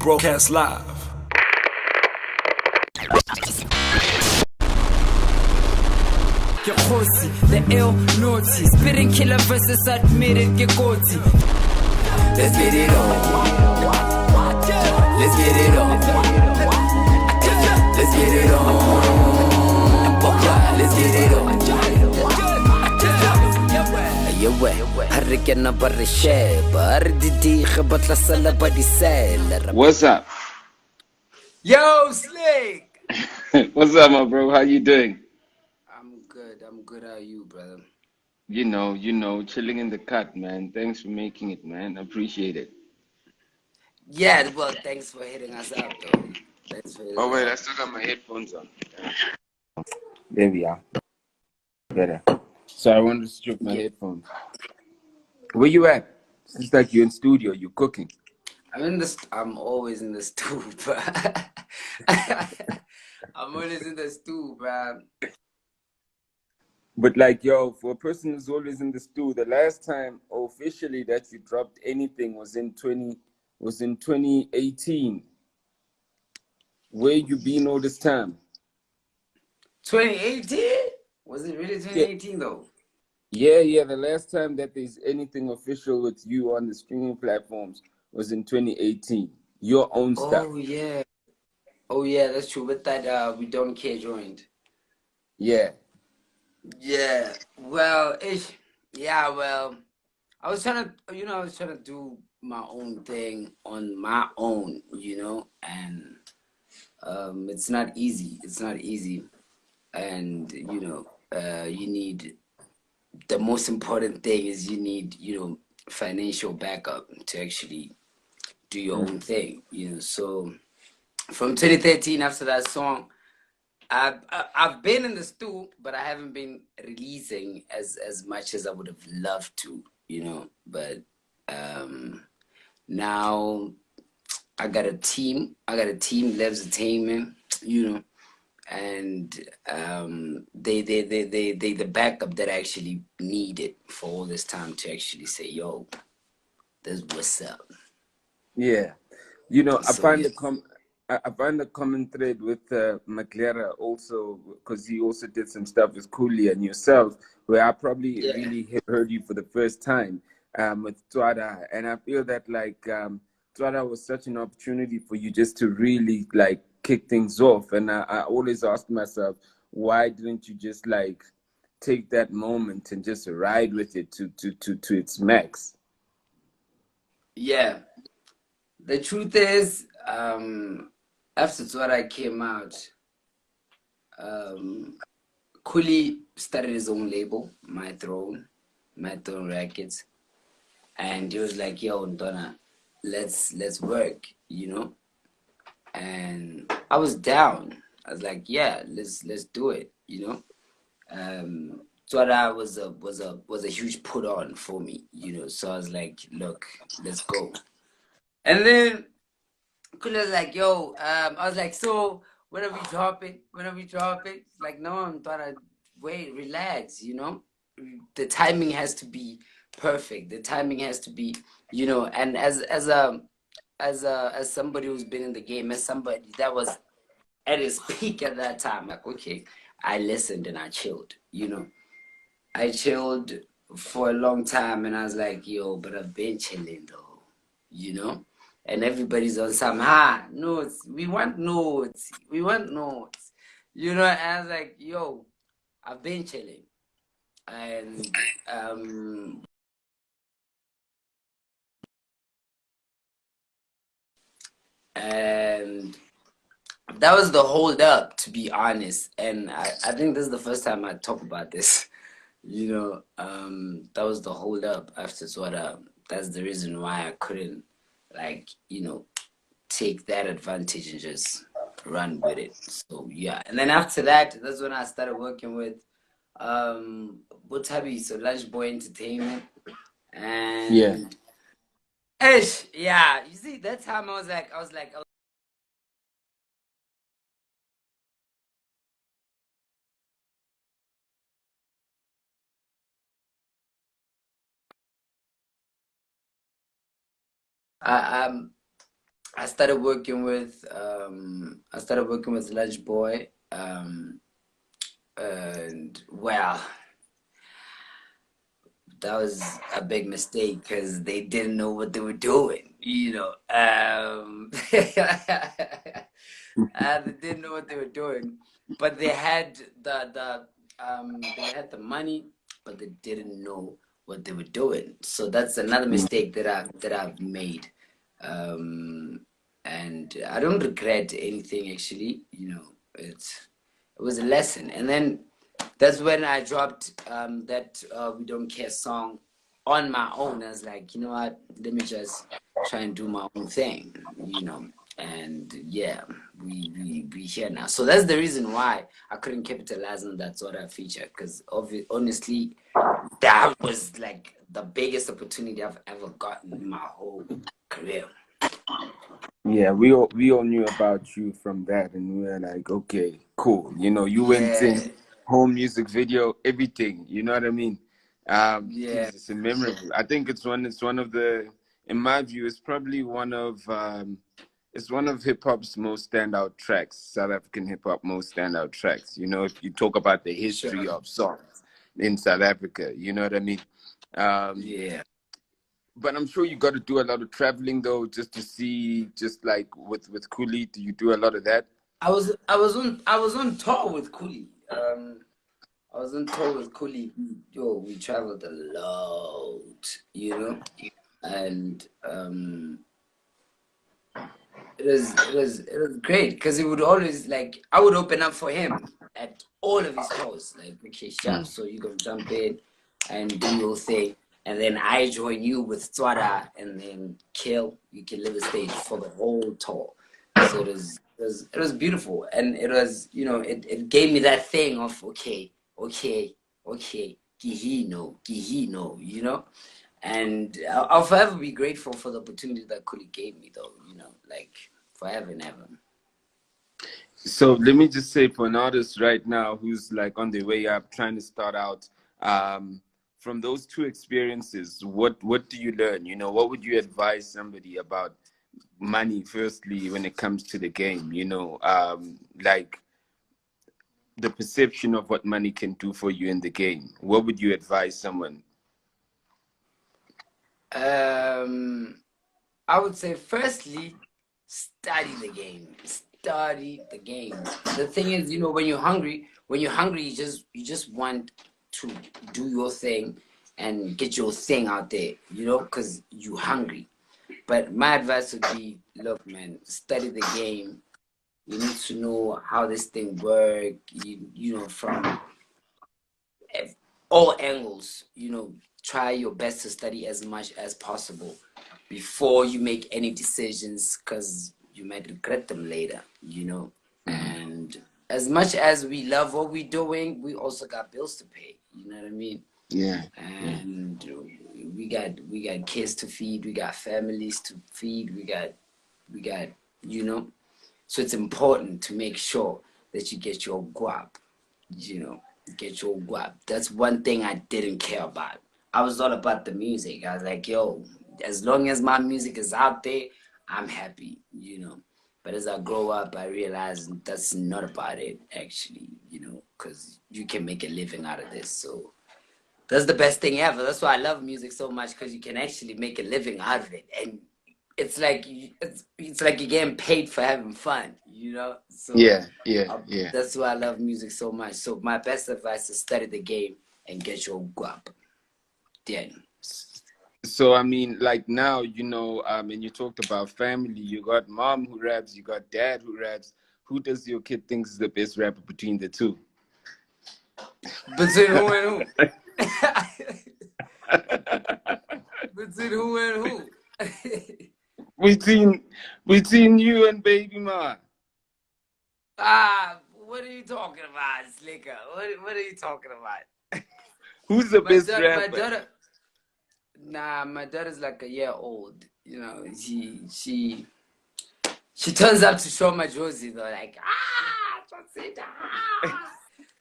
broadcast live. Your Khosi, the ill Notshi, spitting killer verses admitted get Goti. Let's get it on. Let's get it on. Let's get it on. Let's get it on. What's up? Yo, Slick! What's up, my bro? How you doing? I'm good. How are you, brother? You know, chilling in the cut, man. Thanks for making it, man. Appreciate it. Yeah, well, thanks for hitting us up, though. Oh wait, I still got my headphones on. There we are. Better. So I wanted to strip my headphones. Where you at? It's like you're in studio. You're cooking. I'm always in the stew, bro. I'm always in the stew, bro. But like, yo, for a person who's always in the stew, the last time officially that you dropped anything was in 2018. Where you been all this time? 2018? Was it really 2018, though? Yeah. The last time that there's anything official with you on the streaming platforms was in 2018. Your own stuff. Oh yeah, that's true. With that, we don't care joint. Yeah. Yeah. Well, I was trying to do my own thing on my own, and it's not easy. It's not easy, and you need the most important thing is you need financial backup to actually do your own thing. So from 2013 after that song, I've been in the stew, but I haven't been releasing as much as I would have loved to, But now I got a team. Lev's Entertainment, and they the backup that I actually needed for all this time to actually say, yo, this what's up. Yeah. I find a common thread with Maglera also, because he also did some stuff with Khuli and yourself, where I probably really heard you for the first time with Tswa Daar. And I feel that like Tswa Daar was such an opportunity for you just to really like kick things off. And I always ask myself, why didn't you just like take that moment and just ride with it to its max? Yeah. The truth is, after Tswa Daar came out, Khuli started his own label, My Throne Records, and he was like, "Yo, Ndona, let's work," And I was down. I was like, "Yeah, let's do it," Tswa Daar was a huge put on for me, So I was like, "Look, let's go." And then Khuli was like, "Yo," I was like, "So when are we dropping? It's like, no, I'm trying to wait, relax, The timing has to be perfect. The timing has to be, and as somebody who's been in the game, as somebody that was at his peak at that time, like, okay, I listened and I chilled, I chilled for a long time, and I was like, yo, but I've been chilling though, And everybody's on some notes. We want notes. And I was like, yo, I've been chilling. And that was the hold up, to be honest. And I think this is the first time I talk about this. That was the hold up after Tswa Daar. That's the reason why I couldn't, take that advantage and just run with it. So yeah. And then after that, that's when I started working with Botabi, so Lunch Boy Entertainment. And you see, that time I was like I started working with Lunch Boy, and well, that was a big mistake because they didn't know what they were doing. They didn't know what they were doing, but they had the money, but they didn't know what they were doing. So that's another mistake that I've made, and I don't regret anything actually. It was a lesson, and then that's when I dropped that "We Don't Care" song on my own. I was like, you know what? Let me just try and do my own thing, And yeah, we here now. So that's the reason why I couldn't capitalize on that sort of feature, because honestly, that was like the biggest opportunity I've ever gotten in my whole career. Yeah, we all knew about you from that, and we were like, okay, cool. You went Yeah, in, home music video, everything. You know what I mean? yeah, Geez, it's memorable. I think it's one of the, in my view, it's one of hip hop's most standout tracks, South African hip hop most standout tracks. If you talk about the history sure. of songs in South Africa, you know what I mean? Um, Yeah. but I'm sure you got to do a lot of traveling though, just to see, just like with Khuli. Do you do a lot of that? I was on tour with Khuli. I was on tour with Khuli. Yo, we traveled a lot, and it was great because he would always, like, I would open up for him at all of his tours. Like, okay, sharp, so you gonna jump in and do your thing, and then I join you with Tswa Daar, and then you can live a stage for the whole tour. So it was beautiful, and it gave me that thing of, okay, okay, okay, Gihino. And I'll forever be grateful for the opportunity that Kuli gave me, though, like forever and ever. So let me just say, for an artist right now who's like on the way up, trying to start out, from those two experiences, what do you learn? What would you advise somebody about money, firstly, when it comes to the game? Like the perception of what money can do for you in the game. What would you advise someone? I would say, firstly, study the game. Study the game. The thing is, when you're hungry, you just want to do your thing and get your thing out there, because you're hungry. But my advice would be, look, man, study the game. You need to know how this thing works, from all angles. Try your best to study as much as possible before you make any decisions, because you might regret them later. And as much as we love what we're doing, we also got bills to pay. You know what I mean? Yeah, yeah. And we got kids to feed, we got families to feed, we got you know so it's important to make sure that you get your guap, you know get your guap. That's one thing I didn't care about. I was all about the music. I was like, yo, as long as my music is out there, I'm happy. But as I grow up, I realized that's not about it, actually, because you can make a living out of this. So that's the best thing ever. That's why I love music so much, because you can actually make a living out of it, and it's like you're getting paid for having fun. So Yeah, yeah, yeah. that's why I love music so much. So my best advice is study the game and get your guap. Then. So I mean, like now, and you talked about family. You got mom who raps, you got dad who raps. Who does your kid think is the best rapper between the two? Between who and who? Between who and who? between you and Baby Ma. What are you talking about, Slikour? What are you talking about? Who's the My best daughter, my rapper? daughter. Nah, my daughter's like a year old. She turns up to show my Josie though, like, Josita.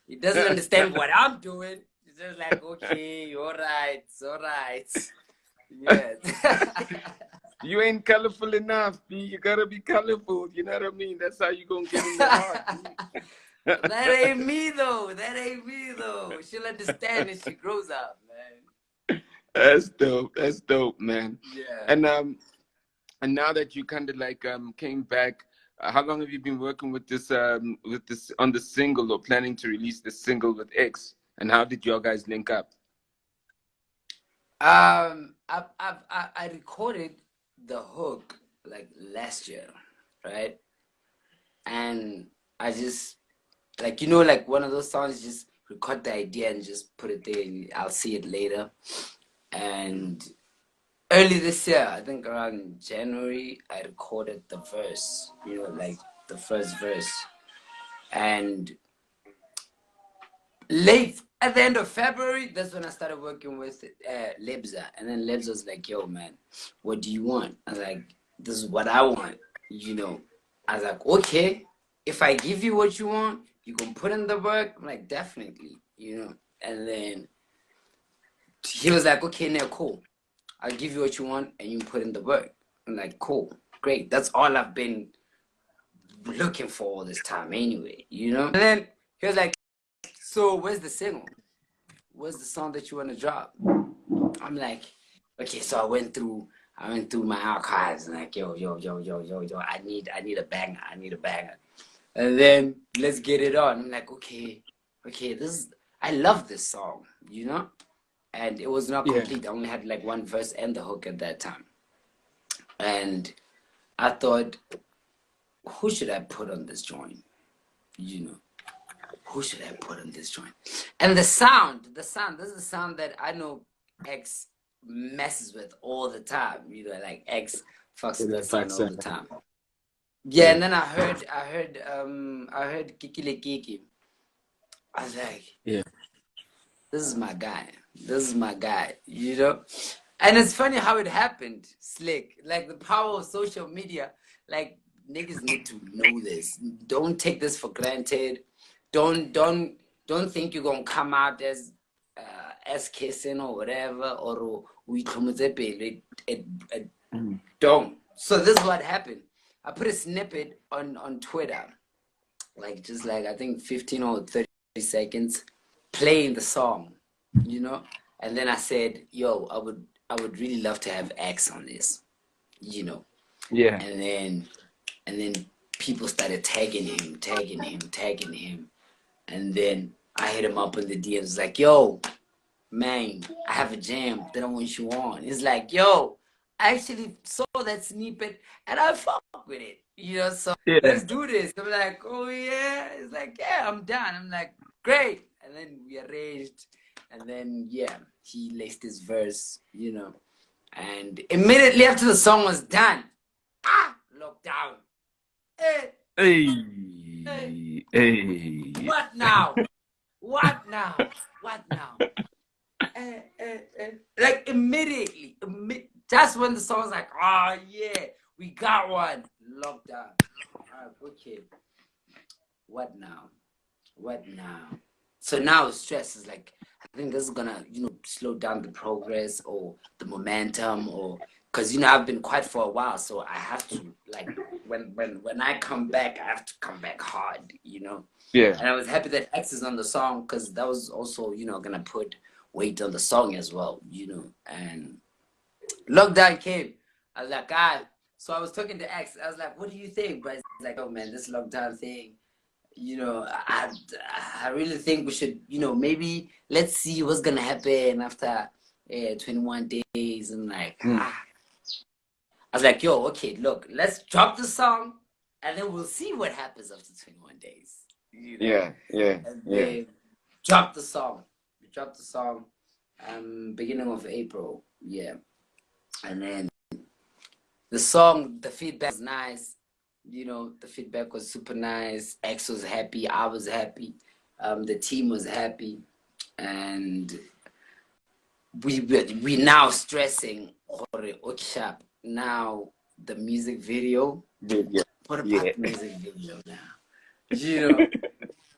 He doesn't understand what I'm doing. He's just like, okay, all right, it's all right. Yes. You ain't colorful enough, B. You gotta be colorful. You know what I mean? That's how you gonna get in the heart. That ain't me though. That ain't me though. She'll understand as she grows up, man. That's dope. That's dope, man. Yeah. And now that you kind of like came back, how long have you been working with this on the single or planning to release the single with X? And how did y'all guys link up? I recorded the hook like last year, right? And I just like like one of those songs, just record the idea and just put it there and I'll see it later. And early this year, I think around January, I recorded the verse, like the first verse. And late at the end of February, that's when I started working with Lebza. And then Lebza was like, yo, man, what do you want? I was like, this is what I want, I was like, okay, if I give you what you want, you can put in the work. I'm like, definitely, And then he was like, okay, now cool. I'll give you what you want and you put in the work. I'm like, cool, great. That's all I've been looking for all this time anyway, And then he was like, so where's the single? Where's the song that you want to drop? I'm like, okay, so I went through my archives and like, yo, I need a banger. And then let's get it on. I'm like, okay, I love this song, And it was not complete. I only had like one verse and the hook at that time. And I thought, who should I put on this joint? Who should I put on this joint? And the sound, this is the sound that I know X messes with all the time. Like X fucks with that sound all the time. Yeah, and then I heard Kikile Kiki. I was like, yeah, this is my guy. And it's funny how it happened, Slick. Like the power of social media. Like niggas need to know this. Don't take this for granted. Don't think you're gonna come out as kissing or whatever or we don't. So this is what happened. I put a snippet on Twitter, like just like I think 15 or 30 seconds, playing the song, And then I said, yo, I would really love to have X on this, Yeah. And then people started tagging him. And then I hit him up in the DMs like, yo, man, I have a jam that I want you on. He's like, yo, I actually saw that snippet and I fuck with it. So let's do this. I'm like, oh yeah. It's like, yeah, I'm down. I'm like, great. And then we arranged. And then, he laced his verse, And immediately after the song was done, lockdown. Hey. What now? Like immediately, just when the song was like, oh yeah, we got one. Lockdown. Okay. What now? So now stress is like, I think this is gonna, slow down the progress or the momentum or because I've been quiet for a while, so I have to like when I come back, I have to come back hard, Yeah. And I was happy that X is on the song because that was also, gonna put weight on the song as well, And lockdown came. I was like, so I was talking to X. I was like, what do you think? But it's like, oh man, this lockdown thing. I really think we should, maybe let's see what's gonna happen after 21 days. And like, I was like, yo, okay, look, let's drop the song, and then we'll see what happens after 21 days. Yeah. And then drop the song. We dropped the song, beginning of April. Yeah, and then the song, the feedback was nice. The feedback was super nice. X was happy. I was happy. The team was happy. And we now stressing workshop. Now the music video. Yeah. What about the music video now?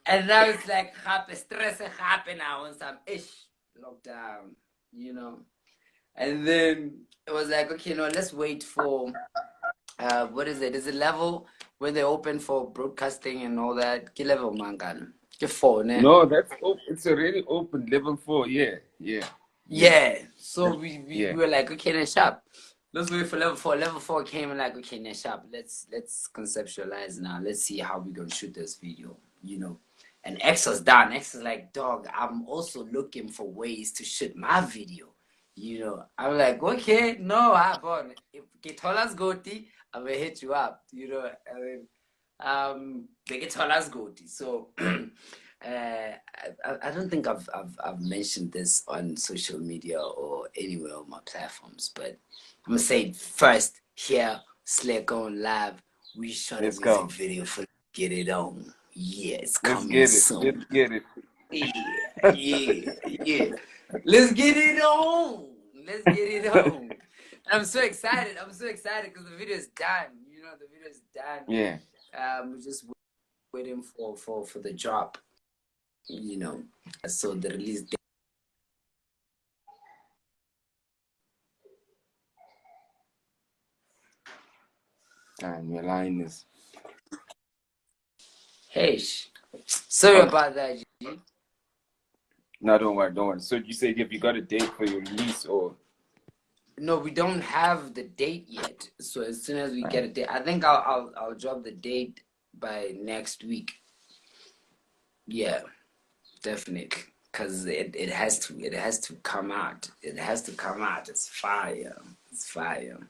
And now it's like stress happen now on some ish lockdown, And then it was like, okay, no, let's wait for what is it? Is it level when they open for broadcasting and all that? Ke level mangan. Ke 4, ne? No, it's already open, level 4. Yeah, yeah, yeah, Yeah. So we yeah. were like, okay, then sharp. Let's wait for level 4. Level 4 came and like, okay, then sharp. Let's conceptualize now. Let's see how we're gonna shoot this video, you know. And X was done. X was like, dog, I'm also looking for ways to shoot my video. You know, I'm like, okay, no, if Getolas Goti, I'm gonna hit you up. You know, I mean, the Getolas Goti. So I don't think I've mentioned this on social media or anywhere on my platforms, but I'm gonna say it first here, Slikour Live. We shot a Let's music go. video for Get It On. Yeah, it's Let's coming get it. soon. Let's get it. Yeah. Let's get it on. Let's get it on. I'm so excited. I'm so excited because the video is done. You know, the video is done. Yeah. We're just waiting for the drop. You know, so the release date. And your line is. Hey, sorry about that, G. No, don't worry, don't worry. So you said if you got a date for your release or? No, we don't have the date yet. So as soon as we get a date, I think I'll drop the date by next week. Yeah, definitely. Cause it has to come out. It has to come out. It's fire. It's fire.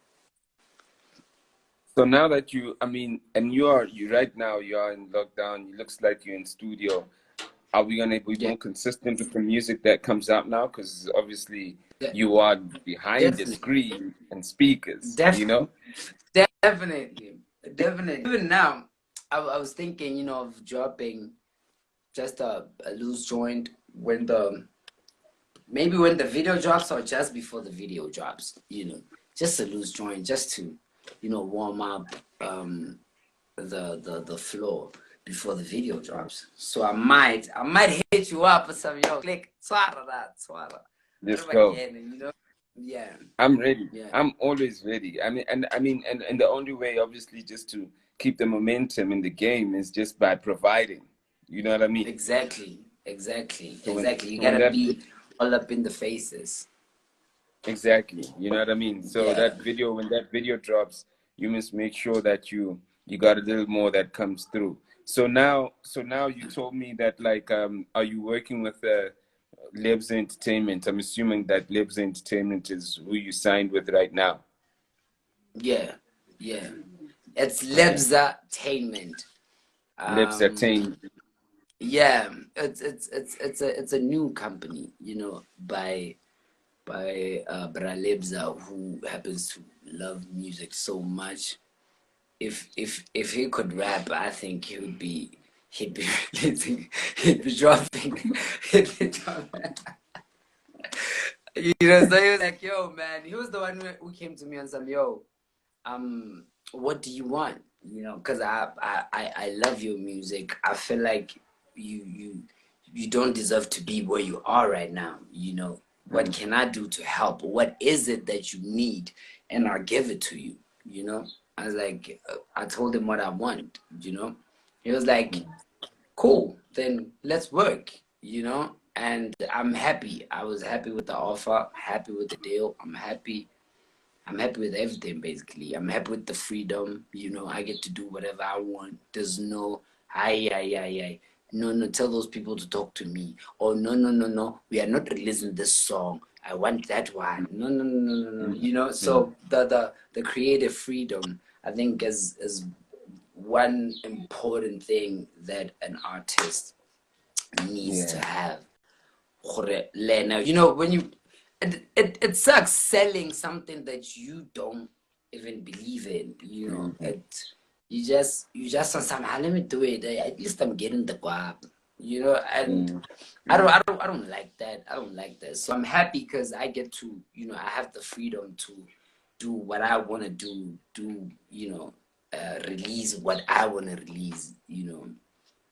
So now that I mean, and you right now you are in lockdown. It looks like you're in studio. Are we gonna be more consistent with the music that comes out now? Because obviously you are behind the screen and speakers. You know. Definitely. Even now, I was thinking, you know, of dropping just a loose joint maybe when the video drops or just before the video drops, you know, just a loose joint just to, you know, warm up the floor before the video drops. So I might hit you up with some click Tswa Daar. Let's go. You know? Yeah. I'm ready. Yeah. I'm always ready. I mean, and the only way, obviously, just to keep the momentum in the game is just by providing. You know what I mean? Exactly. So You gotta be all up in the faces. Exactly. You know what I mean? So when that video drops, you must make sure that you got a little more that comes through. So now you told me that like are you working with Lebs Entertainment? I'm assuming that Lebs Entertainment is who you signed with right now. Yeah. It's Lebs Entertainment. Lebs Entertainment. Yeah, it's a new company, you know, by Bra Lebza, who happens to love music so much. If he could rap, I think he'd be dropping he'd be dropping. You know, so he was like, yo, man, he was the one who came to me and said, yo, what do you want? You know, because I love your music. I feel like you don't deserve to be where you are right now. You know, what can I do to help? What is it that you need? And I'll give it to you. You know, I was like, I told him what I want. You know, he was like, cool, then let's work. You know, and I'm happy. I was happy with the offer, happy with the deal. I'm happy with everything, basically. I'm happy with the freedom. You know, I get to do whatever I want. There's no, hi. No, tell those people to talk to me. Or no. We are not releasing this song. I want that one. No. You know, so the creative freedom, I think, is one important thing that an artist needs to have. You know, when you it sucks selling something that you don't even believe in, you know. You just want some, let me do it. At least I'm getting the guap, you know, and I don't like that. I don't like that. So I'm happy because I get to, you know, I have the freedom to do what I want to do, you know, release what I want to release, you know.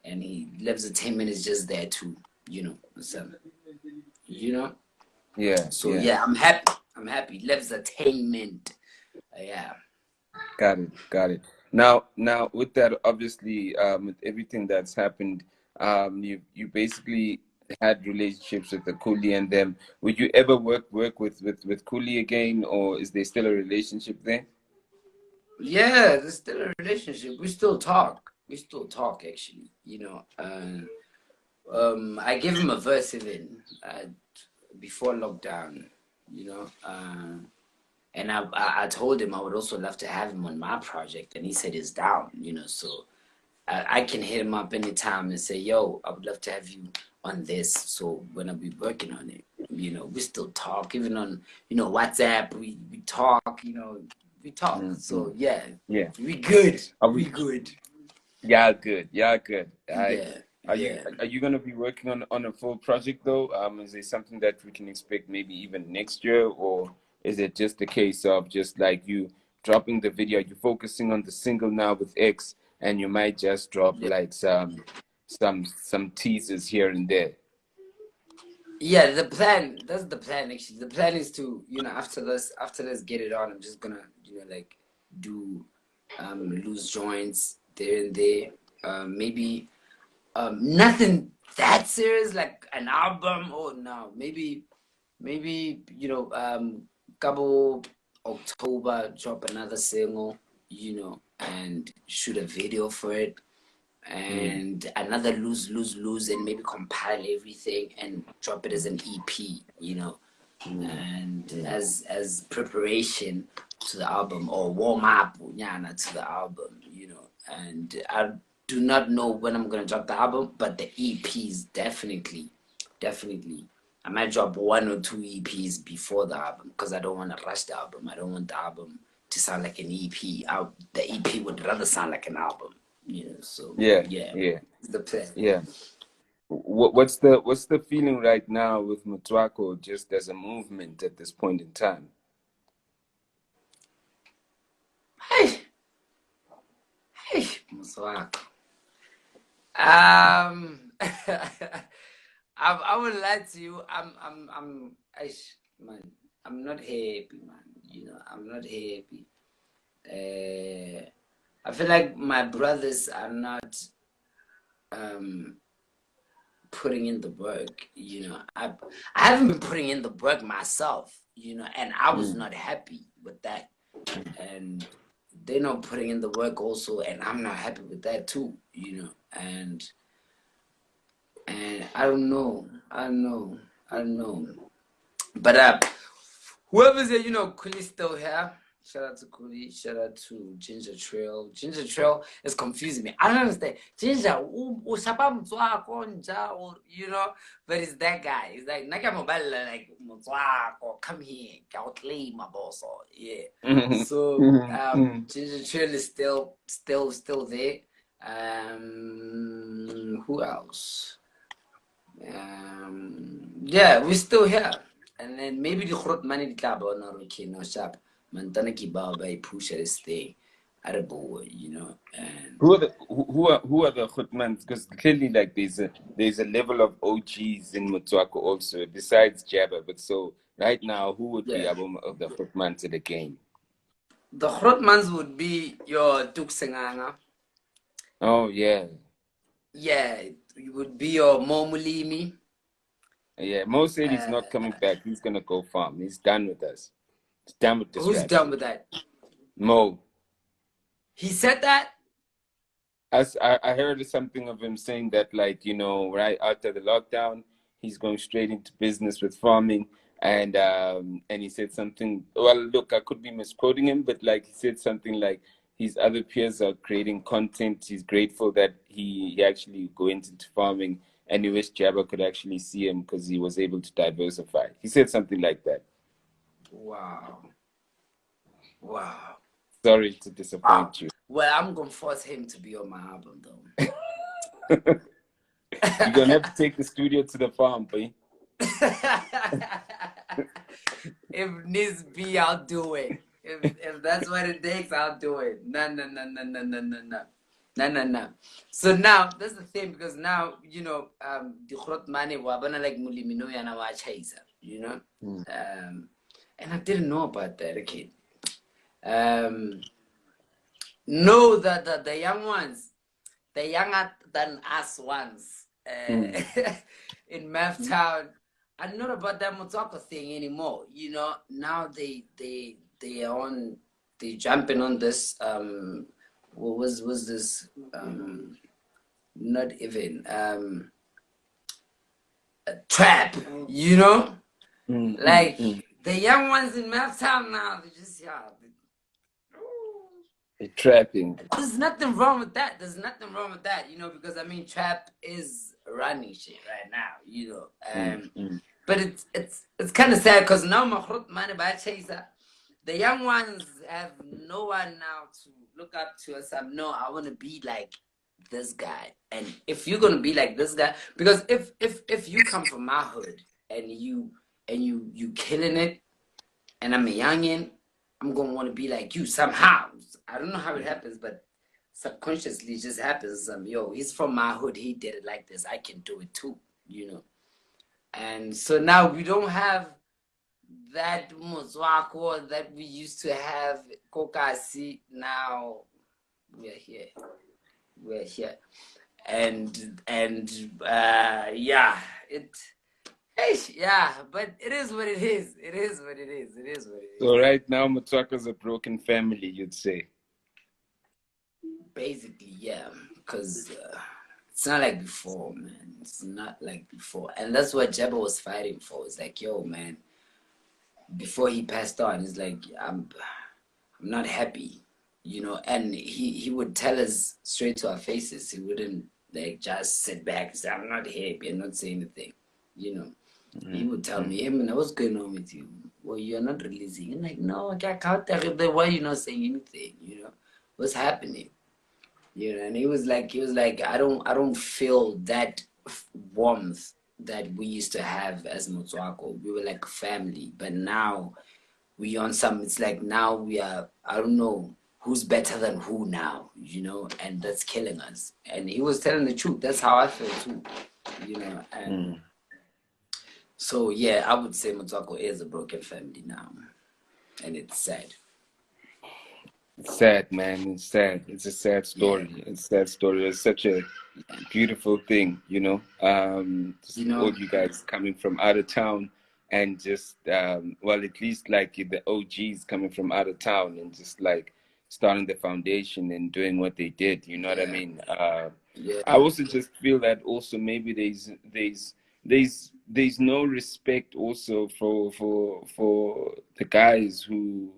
And he Lebs Entertainment is just there to, you know, so, you know. Yeah. So yeah, I'm happy. I'm happy. Lives attainment. Yeah. Got it. Got it. Now, with that, obviously, with everything that's happened, you basically had relationships with the Khuli and them. Would you ever work with Khuli again, or is there still a relationship there? Yeah, there's still a relationship. We still talk. We still talk, actually. I gave him a verse even before lockdown. And I told him I would also love to have him on my project, and he said he's down. So I can hit him up anytime and say, "Yo, I would love to have you on this." So when I'll be working on it, we still talk, even on WhatsApp. We talk. We talk. So yeah, Yeah. we good. Are We we? good. Yeah, good. Yeah, good. Yeah, Are yeah. you gonna be working on a full project though? Is it something that we can expect maybe even next year, or is it just a case of just like you dropping the video, you focusing on the single now with X, and you might just drop Yeah. like some teasers here and there? Yeah, the plan. That's the plan. Actually, the plan is to after this, get it on. I'm just gonna like do loose joints there and there. Maybe nothing that serious like an album. Or no, maybe couple October drop another single. And shoot a video for it, and another lose, and maybe compile everything and drop it as an EP, and as preparation to the album, or warm up to the album, and I do not know when I'm gonna drop the album, but the EPs definitely. I might drop 1 or 2 EPs before the album, because I don't want to rush the album. I don't want the album to sound like an EP. The EP would rather sound like an album. So Yeah, yeah, yeah, it's the plan. yeah. What's the feeling right now with Motswako just as a movement at this point in time? Hey, Motswako. I would lie to you. Man. I'm not happy, man. I'm not happy. I feel like my brothers are not putting in the work. I haven't been putting in the work myself. And I was not happy with that. And they're not putting in the work also, and I'm not happy with that too. And I don't know. But whoever's there, Kuli's still here. Shout out to Khuli. Shout out to Ginger Trail. Ginger Trail is confusing me. I don't understand. Ginger, but it's that guy. It's like, Naka mobile, like, Motswako, come here, I'll claim my boss. Yeah. So, Ginger Trail is still there. Who else? Yeah, we're still here. And then maybe the Grot Money Club or no, okay, no sharp. Mantana Kiba by push this thing at a boy, and Who are the Khutmans? Because clearly, like there's a level of OGs in Motswako also besides Jabba. But so right now, who would be yeah. of the Khutmans in the game? The Grotmans would be your Duk Senganga. Oh yeah, Yeah, it would be your Momulimi. yeah. Mo said he's not coming back. He's gonna go farm. He's done with us. He's done with this Who's rap done shit. with that? Mo. He said that? I heard something of him saying that, like, right after the lockdown, he's going straight into business with farming, and he said something. Well, look, I could be misquoting him, but like he said something like his other peers are creating content. He's grateful that he actually went into farming, and he wished Jabba could actually see him because he was able to diversify. He said something like that. Wow. Sorry to disappoint you. Well, I'm gonna force him to be on my album though. You're gonna have to take the studio to the farm, boy. If needs be, I'll do it. If that's what it takes, I'll do it. No. So now that's the thing, because now the Grot Money wabana like Mulimino yana wa chaser, and I didn't know about that. Okay. Know that the young ones, the younger than us ones, in Math Town, I know about that Motswako thing anymore. You know, now they are on, they jumping on this. What was this? Not even a trap. You know, like the young ones in Math Town now, they just trapping. There's nothing wrong with that. There's nothing wrong with that, you know, because I mean, trap is running shit right now, you know. But it's kind of sad because now money by chaser, the young ones have no one now to look up to us. No, I want to be like this guy, and if you're gonna be like this guy, because if you come from my hood and you killing it, and I'm a youngin', I'm gonna want to be like you somehow. I don't know how it happens, but subconsciously it just happens. Yo, he's from my hood. He did it like this. I can do it too, you know. And so now we don't have that Motswako that we used to have. Kokasi. Now we're here. We're here, and yeah, yeah, but it is what it is. It is what it is. It is what it is. So right now, Motswako's a broken family, you'd say. Basically, yeah, because it's not like before, man. It's not like before, and that's what Jabba was fighting for. It's like, yo, man. Before he passed on, he's like, I'm not happy, you know. And he would tell us straight to our faces. He wouldn't like just sit back and say, I'm not happy and not say anything, you know. He would tell me, hey, man, what's going on with you? Well, you're not releasing. I'm like, no, I can't tell you. Then why are you not saying anything? You know, what's happening? You know, and he was like, I don't feel that warmth that we used to have as Motswako. We were like a family, but now we on some. It's like now we are. I don't know who's better than who now. You know, and that's killing us. And he was telling the truth. That's how I feel too. You know, and. So yeah, I would say Motswako is a broken family now, and it's sad. It's sad, man. It's sad. It's a sad story. Yeah. It's a sad story. It's such a beautiful thing, you know. Just all you guys coming from out of town, and just well, at least like the OGs coming from out of town, and just like starting the foundation and doing what they did. You know what I mean? I also just feel that also maybe there's no respect also for the guys who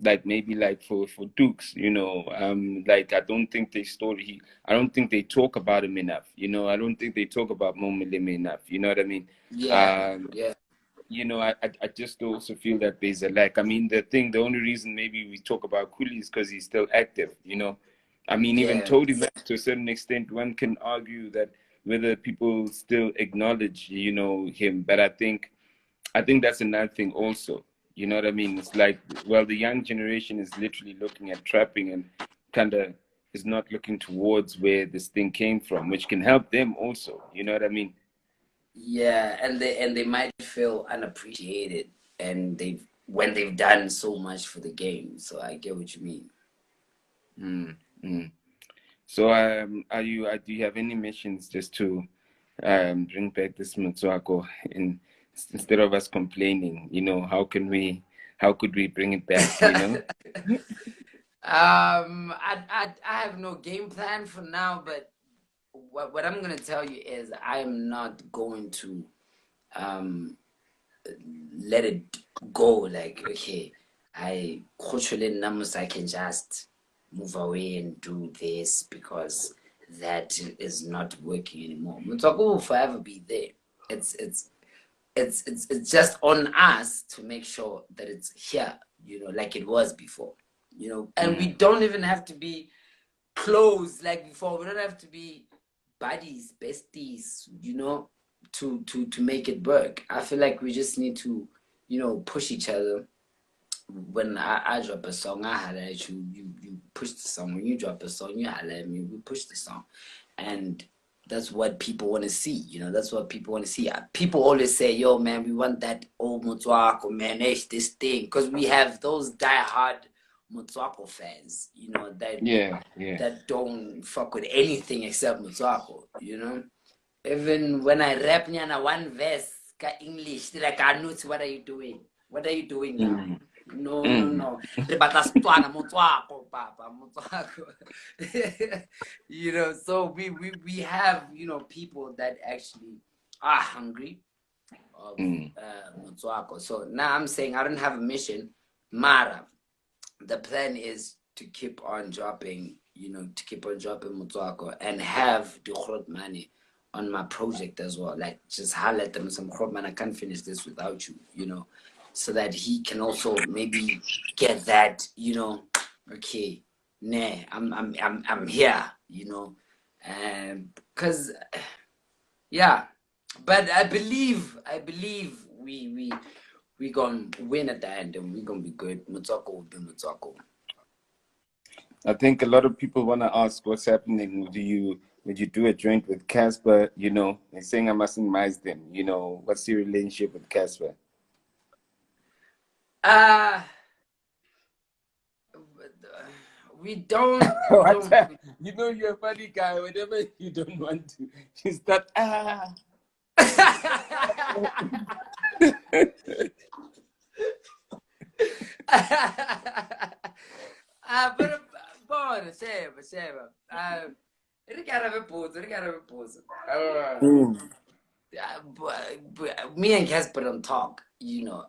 like maybe like for Dukes, you know, like I don't think they talk about him enough, you know. I don't think they talk about Momileme enough, you know what I mean? You know, I just also feel that there's a lack. I mean, the only reason maybe we talk about Khuli is because he's still active, you know. I mean, even Toady Mac, to a certain extent, one can argue that whether people still acknowledge, you know, him. But I think that's another thing also. You know what I mean? It's like, well, the young generation is literally looking at trapping and kind of is not looking towards where this thing came from, which can help them also. You know what I mean? Yeah, and they might feel unappreciated, and when they've done so much for the game. So I get what you mean. So do you have any missions just to bring back this Motswako instead of us complaining? You know, how could we bring it back? You know. I have no game plan for now, but what I'm gonna tell you is I am not going to let it go. Like, okay, I can just move away and do this because that is not working anymore. Motswako will forever be there. It's just on us to make sure that it's here, you know, like it was before, you know. And we don't even have to be close like before. We don't have to be buddies, besties, you know, to make it work. I feel like we just need to, you know, push each other. When I drop a song, I highlight you, you push the song. When you drop a song, you highlight me, we push the song. And that's what people want to see. You know, that's what people want to see. People always say, "Yo, man, we want that old Motswako, man, this thing," because we have those diehard Motswako fans. You know that don't fuck with anything except Motswako. You know, even when I rap nyana one verse ka English, they're like, "Anuts, what are you doing? What are you doing now?" No. Re batla Setswana, Motswako, papa, Motswako. You know, so we have, you know, people that actually are hungry of Motswako. So now I'm saying I don't have a mission. Mara, the plan is to keep on dropping, you know, to keep on dropping Motswako and have the Grot money on my project as well. Like, just highlight them some Grot man, I can't finish this without you, you know, so that he can also maybe get that, you know, okay, nah, I'm here, you know, because yeah, but I believe we gonna win at the end and we gonna be good. Motswako will be Motswako. I think a lot of people want to ask what's happening. Would you do a joint with Casper? You know, they're saying I mustn't miss them. You know, what's your relationship with Casper? We don't. You know, you're a funny guy. Whenever you don't want to, you start But bora, seba. Ele quer ver pose. Me and Casper don't talk, you know.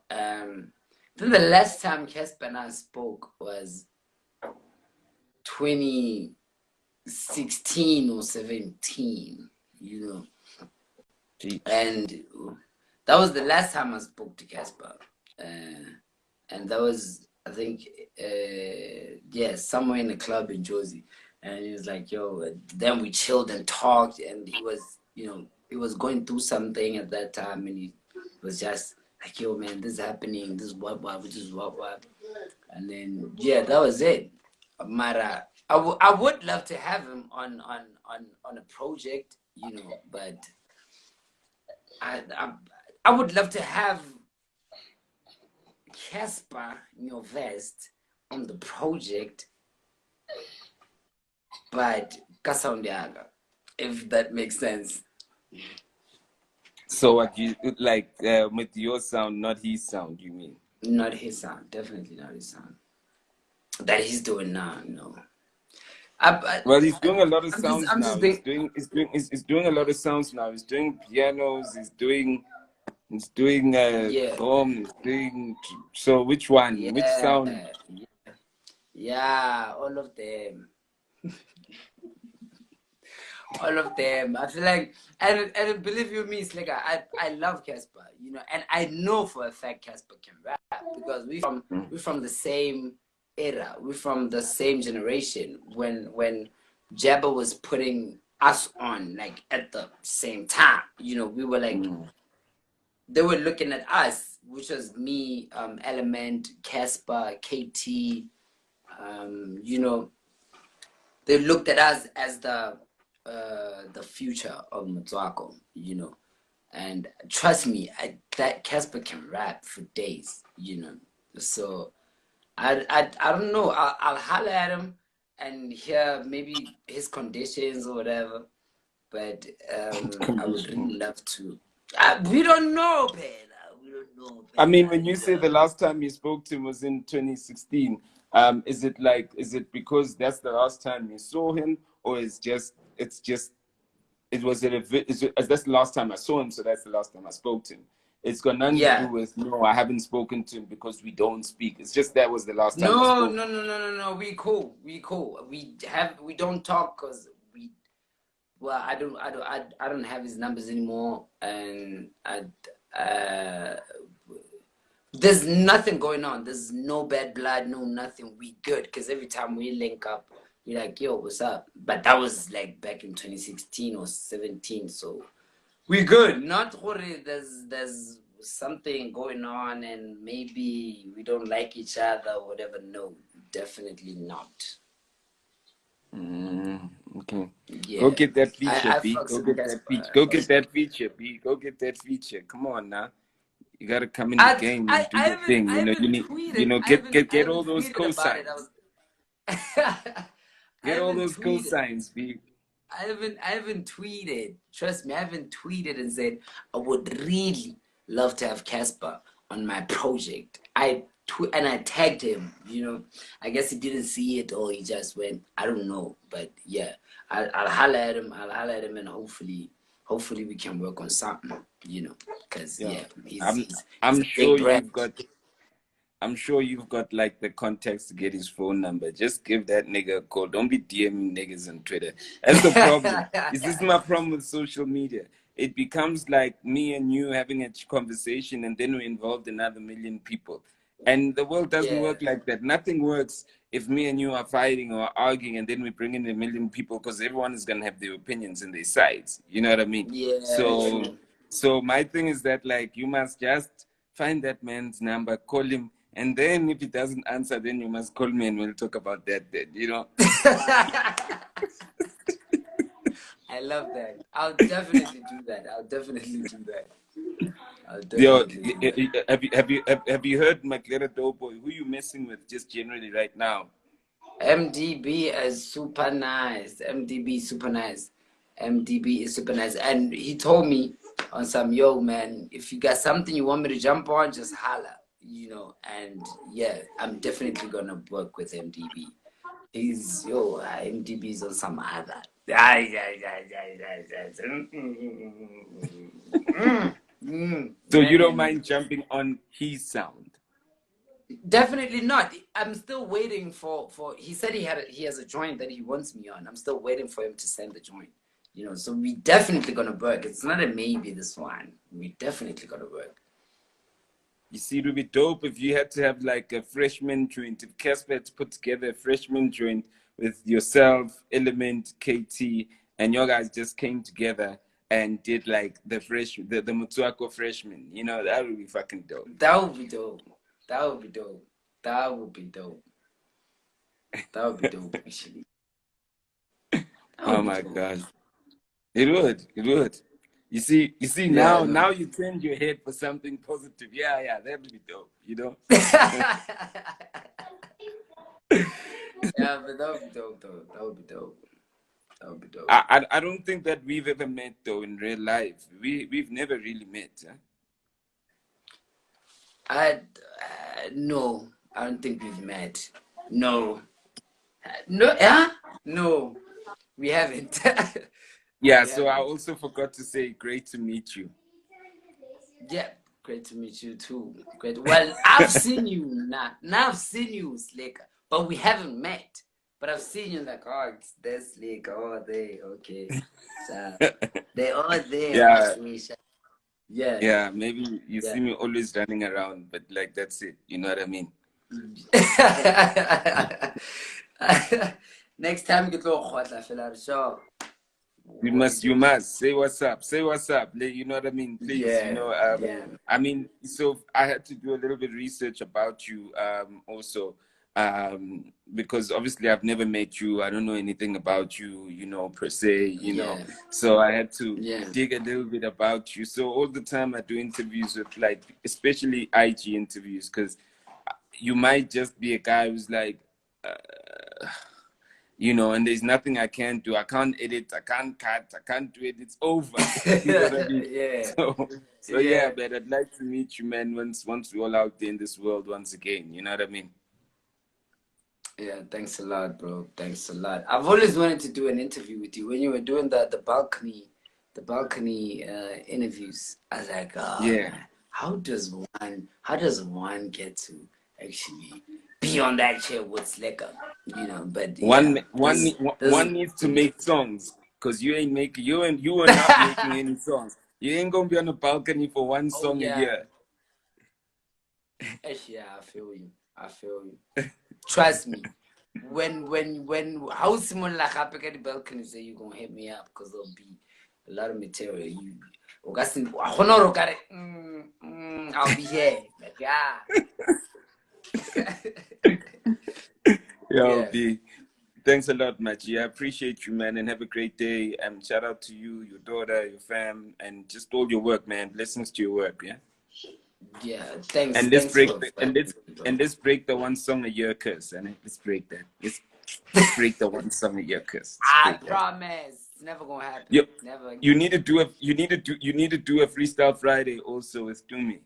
Then the last time Casper and I spoke was 2016 or 17, you know. And that was the last time I spoke to Casper. And that was, I think, somewhere in a club in Jersey. And he was like, yo, then we chilled and talked, and he was, you know, he was going through something at that time, and he was just like, yo, man, this is happening, this is what, which is what. And then, yeah, that was it. Mara, I would love to have him on a project, you know, but I would love to have Casper Nyovest on the project, but Kasaundiaga, if that makes sense. So what you like with your sound, not his sound, you mean? Not his sound, definitely not his sound. That he's doing now, no. Well, he's doing a lot of sounds now. He's doing a lot of sounds now. He's doing pianos. He's doing drum. He's doing. So which one? Yeah, which sound? Yeah, all of them. All of them. I feel like, and believe you me, it's like I love Casper, you know, and I know for a fact Casper can rap because we're from the same era, we're from the same generation. When Jabba was putting us on, like at the same time, you know, we were like, they were looking at us, which was me, Element, Casper, KT, you know, they looked at us as the future of Motswako, you know. And trust me, that Casper can rap for days, you know. So I don't know. I'll holler at him and hear maybe his conditions or whatever. But I would really love to. We don't know, man. We don't know. I mean, when you say the last time you spoke to him was in 2016, is it because that's the last time you saw him, or that's the last time I saw him, so that's the last time I spoke to him? It's got nothing to do with, no, I haven't spoken to him because we don't speak. It's just that was the last time I spoke. No. We cool. We don't talk because I don't have his numbers anymore, and there's nothing going on. There's no bad blood, no nothing. We good because every time we link up, we're like, yo, what's up? But that was like back in 2016 or 17, so we good. Not worried. There's something going on, and maybe we don't like each other or whatever. No, definitely not. Okay. Yeah. Go get that feature, I B. fucks Go with get that feature. Go get that feature, B. Go get that feature. Come on now. You gotta come in the game and do your thing. I You know, you haven't need, you tweeted. know, I get all haven't those tweeted about it. cosigns. I Get all haven't those tweeted. cosigns, B. I haven't tweeted. Trust me, I haven't tweeted and said I would really love to have Casper on my project. And I tagged him. You know, I guess he didn't see it or he just went. I don't know, but yeah, I'll holler at him. I'll holler at him, and hopefully we can work on something. You know, because yeah, he's I'm a big sure brand. I'm sure you've got like the contacts to get his phone number. Just give that nigga a call. Don't be DMing niggas on Twitter. That's the problem. This is my problem with social media. It becomes like me and you having a conversation and then we involved another million people. And the world doesn't Yeah. work like that. Nothing works if me and you are fighting or arguing and then we bring in a million people because everyone is going to have their opinions and their sides. You know what I mean? Yeah. So my thing is that like you must just find that man's number, call him, and then if he doesn't answer, then you must call me and we'll talk about that then, you know? I love that. I'll definitely do that. Yo, have you heard Maglera Doughboy? Who you messing with just generally right now? MDB is super nice. MDB is super nice. And he told me on some, yo, man, if you got something you want me to jump on, just holla, you know. And yeah, I'm definitely going to work with MDB. MDB's on some other. So you don't mind jumping on his sound? Definitely not. I'm still waiting for he said he has a joint that he wants me on. I'm still waiting for him to send the joint. You know, so we definitely gonna work. It's not a maybe this one. We definitely gonna work. You see, it would be dope if you had to have like a freshman joint. If Casper had to put together a freshman joint with yourself, Element, KT, and your guys just came together and did like the Motswako freshman. You know, that would be fucking dope. That would be dope. That would be dope. That would be dope. That would be dope, actually. Oh my gosh. It would. You see, Yeah, now you turned your head for something positive. Yeah, that would be dope, you know? yeah, but that would be dope, though. That would be dope. That would be dope. I don't think that we've ever met though in real life. We've never really met. Huh? No, I don't think we've met. No, yeah, no, we haven't. Yeah. So I also forgot to say, great to meet you. Yeah, great to meet you too. Great. Well, I've seen you now. Now I've seen you, Slikour, but we haven't met. But I've seen you like, oh, it's this Slikour. Oh, they okay. So they all there. Yeah. Yeah. Maybe you see me always running around, but like that's it. You know what I mean? Next time you go to show. You must say what's up. You know what I mean? Please, you know. I mean, so I had to do a little bit of research about you, also, because obviously I've never met you. I don't know anything about you, you know, per se, you know. So I had to dig a little bit about you. So all the time I do interviews with, like, especially IG interviews, because you might just be a guy who's like, you know, and there's nothing I can do. I can't edit, I can't cut, I can't do it. It's over. You know what I mean? So yeah, but I'd like to meet you, man, once we're all out there in this world once again. You know what I mean? Yeah, thanks a lot, bro. Thanks a lot. I've always wanted to do an interview with you. When you were doing the balcony interviews, I was like, man, how does one get to actually be on that chair with Slikour, you know? But one needs to make songs, because you are not making any songs. You ain't gonna be on the balcony for one song a year. Yeah, I feel you. Trust me. When how someone like I pick at the balcony say you're gonna hit me up, because there'll be a lot of material. I'll be here. Like, Yeah. Thanks a lot, Machi. I appreciate you, man, and have a great day. And shout out to you, your daughter, your fam, and just all your work, man. Blessings to your work, yeah. Yeah, thanks. And let's Thanks break for the, bro. and let's break the one song a year curse, and let's break that. Let's break the one song a year curse. I promise. It's never gonna happen. Yep. Never. You need to do a Freestyle Friday also with Dumi.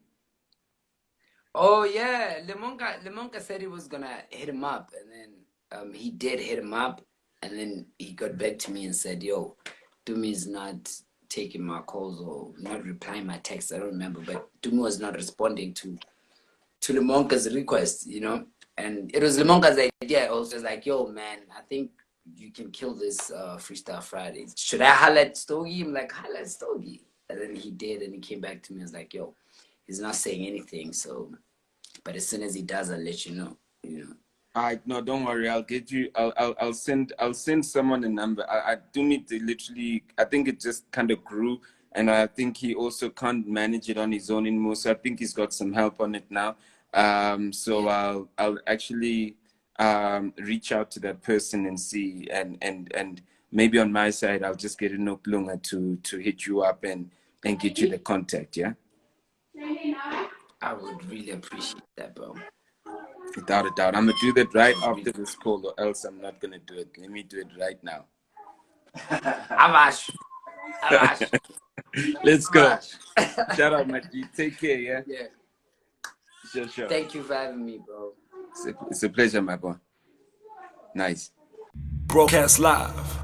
Oh yeah, Lemonka said he was gonna hit him up, and then he did hit him up, and then he got back to me and said, "Yo, Dumi's not taking my calls or not replying my texts. I don't remember, but Dumi was not responding to Lemonka's request, you know." And it was Lemonka's idea. Also, was like, "Yo, man, I think you can kill this Freestyle Friday. Should I holla at Stogie?" I'm like, "Holla at Stogie," and then he did, and he came back to me and was like, "Yo, he's not saying anything, so." But as soon as he does, I'll let you know. You know. No, don't worry. I'll get you. I'll send someone a number. I do need to literally. I think it just kind of grew, and I think he also can't manage it on his own anymore. So I think he's got some help on it now. So yeah. I'll actually reach out to that person and see, and maybe on my side I'll just get a Noklunga to hit you up and get you the contact. Yeah. I would really appreciate that, bro. Without a doubt. I'm going to do that right after this call, or else I'm not going to do it. Let me do it right now. Avash. Let's go. Shout out, my G. Take care, yeah? Yeah. Sure. Thank you for having me, bro. It's a pleasure, my boy. Nice. Broadcast live